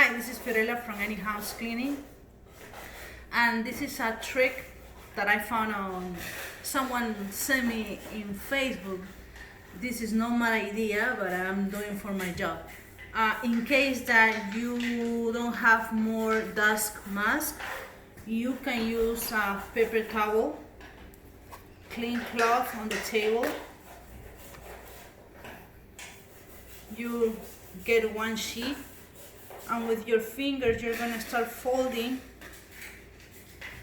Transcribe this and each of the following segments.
Hi, this is Fiorella from Any House Cleaning, and this is a trick that I found on someone sent me in Facebook. This is not my idea, but I'm doing for my job. In case that you don't have more dust mask, you can use a paper towel, clean cloth on the table. You get one sheet, and with your fingers you're gonna start folding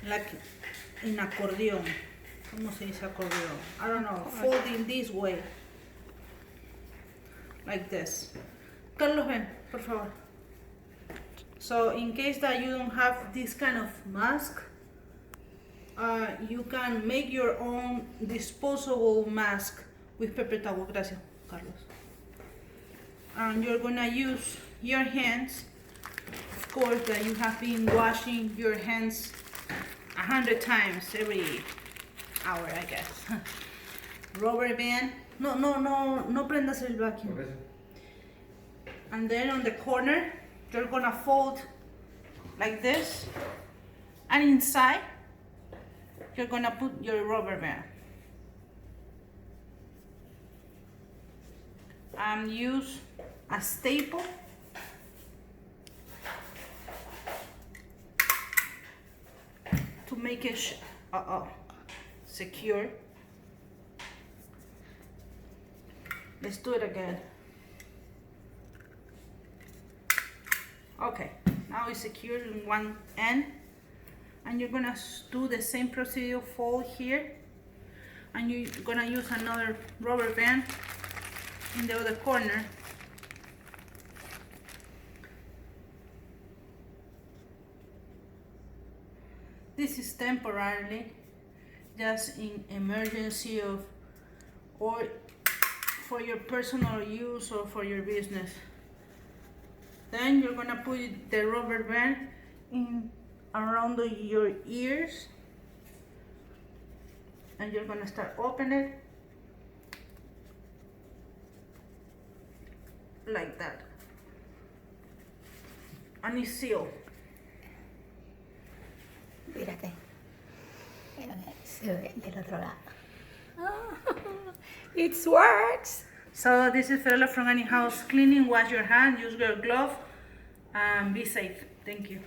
like in accordion. ¿Cómo se dice accordion? I don't know. Folding this way, like this. Carlos, ven, por favor. So in case that you don't have this kind of mask, you can make your own disposable mask with paper towel. Gracias, Carlos. And you're gonna use your hands. Of course, that you have been washing your hands 100 times every hour, I guess. Rubber band. No prendas el vacuum. Okay. And then on the corner, you're gonna fold like this, and inside, you're gonna put your rubber band. And use a staple to make it secure. Let's do it again. Okay, now it's secured in one end, and you're gonna do the same procedure, fold here, and you're gonna use another rubber band in the other corner. This is temporarily, just in emergency or for your personal use or for your business. Then you're gonna put the rubber band in around your ears, and you're gonna start opening it like that, and it's sealed. Mírate. Se ve del otro lado. Oh, it works. So this is Fiorella from Any House Cleaning. Wash your hand, use your glove, and be safe. Thank you.